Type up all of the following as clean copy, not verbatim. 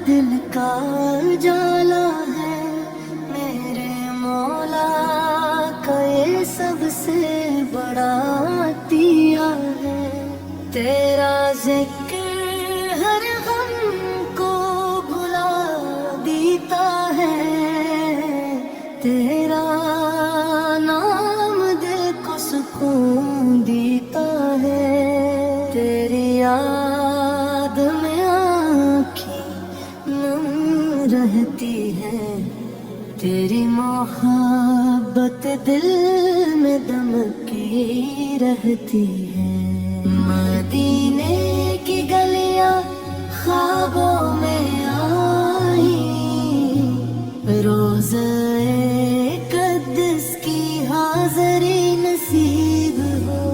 दिल का उजाला है, मेरे मौला का ये सबसे बड़ा अतिया है। तेरा जिक्र हर गम को भुला देता है, तेरा नाम दिल को सुकून देता है। तेरी याद में रहती है, तेरी मोहब्बत दिल में दमकी रहती है। मदीने की गलियां ख्वाबों में आई, रोज़े क़ुद्स की हाज़री नसीब हो।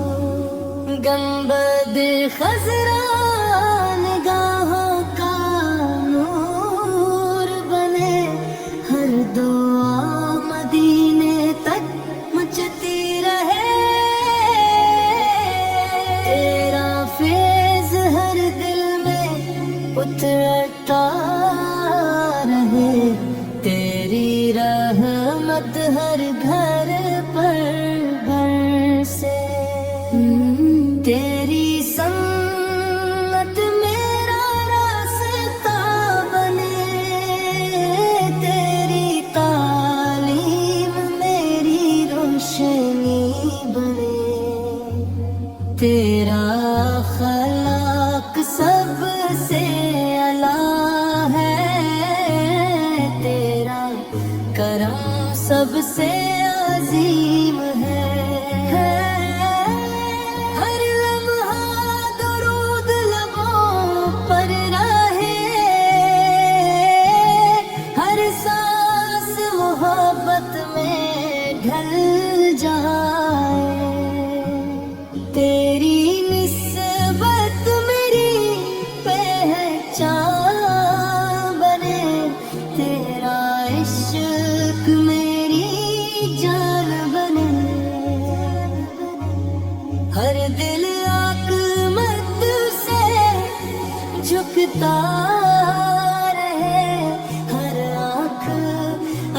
गंबद खज़रा दुआ मदीने तक मचती रहे, तेरा फैज़ हर दिल में उतरता रहे, तेरी रहमत हर घर पर बरसे। तेरी तेरा खलाक सबसे आला है, तेरा करम सबसे अजीम है। हर लम्हा दुरूद लबों पर रहे, हर सांस मोहब्बत में ढल जाए। तेरी निस्बत मेरी पहचान बने, तेरा इश्क मेरी जान बने। हर दिल आक़मत से झुकता रहे, हर आँख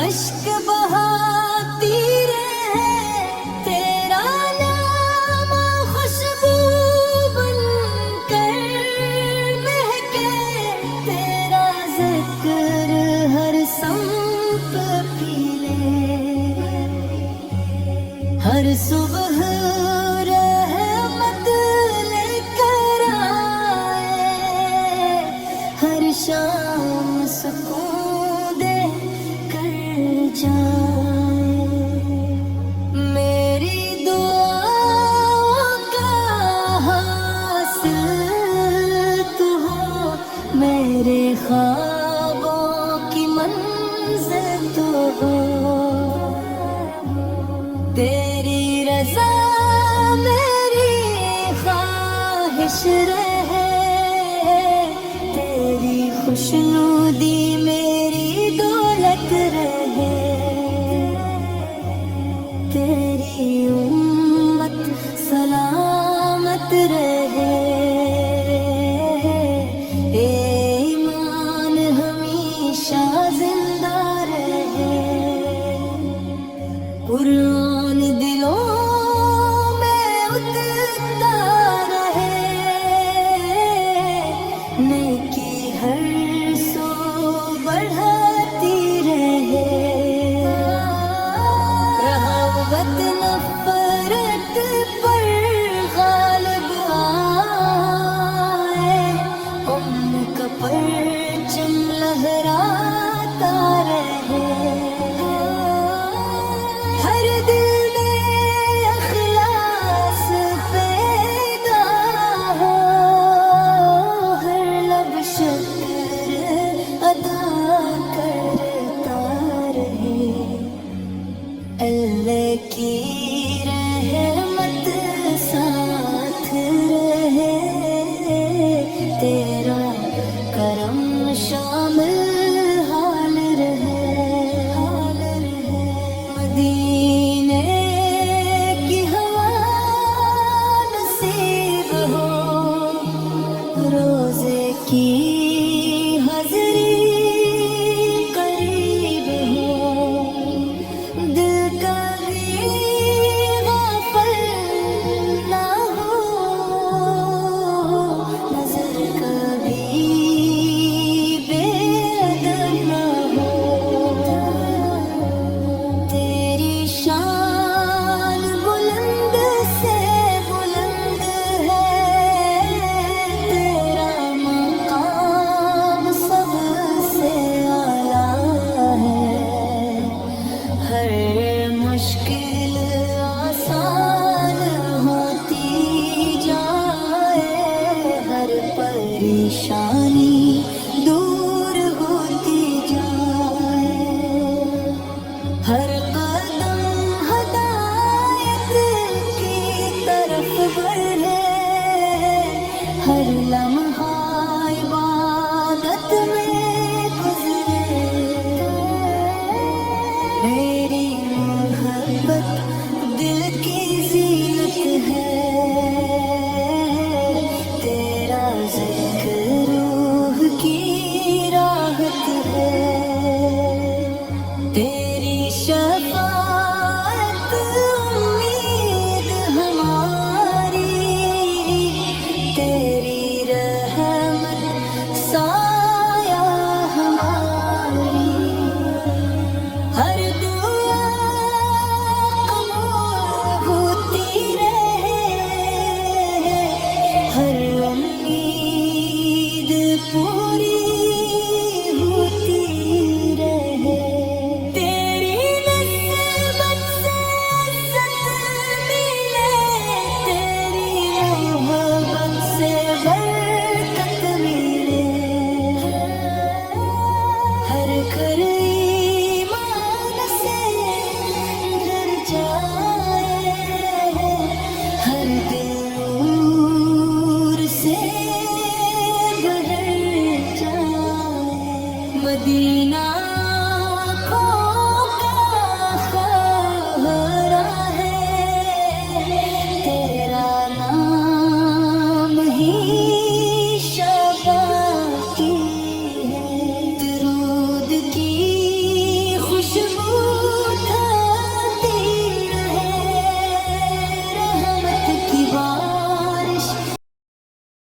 अश्क बहाती रहे, तेरा हर सुबह रहमत लेकर आए, हर शाम सुकून दे कर जाए। मेरी दुआ का हासिल तू हो, मेरे ख्वाबों की मंज़िल तू हो। तेरी रज़ा मेरी ख्वाहिश रहे, तेरी खुशनुदी मेरी दौलत रहे, तेरी उम्मत सलामत रहे, ईमान हमेशा जिंदा रहे। कुरान दिलों में उतरता रहे,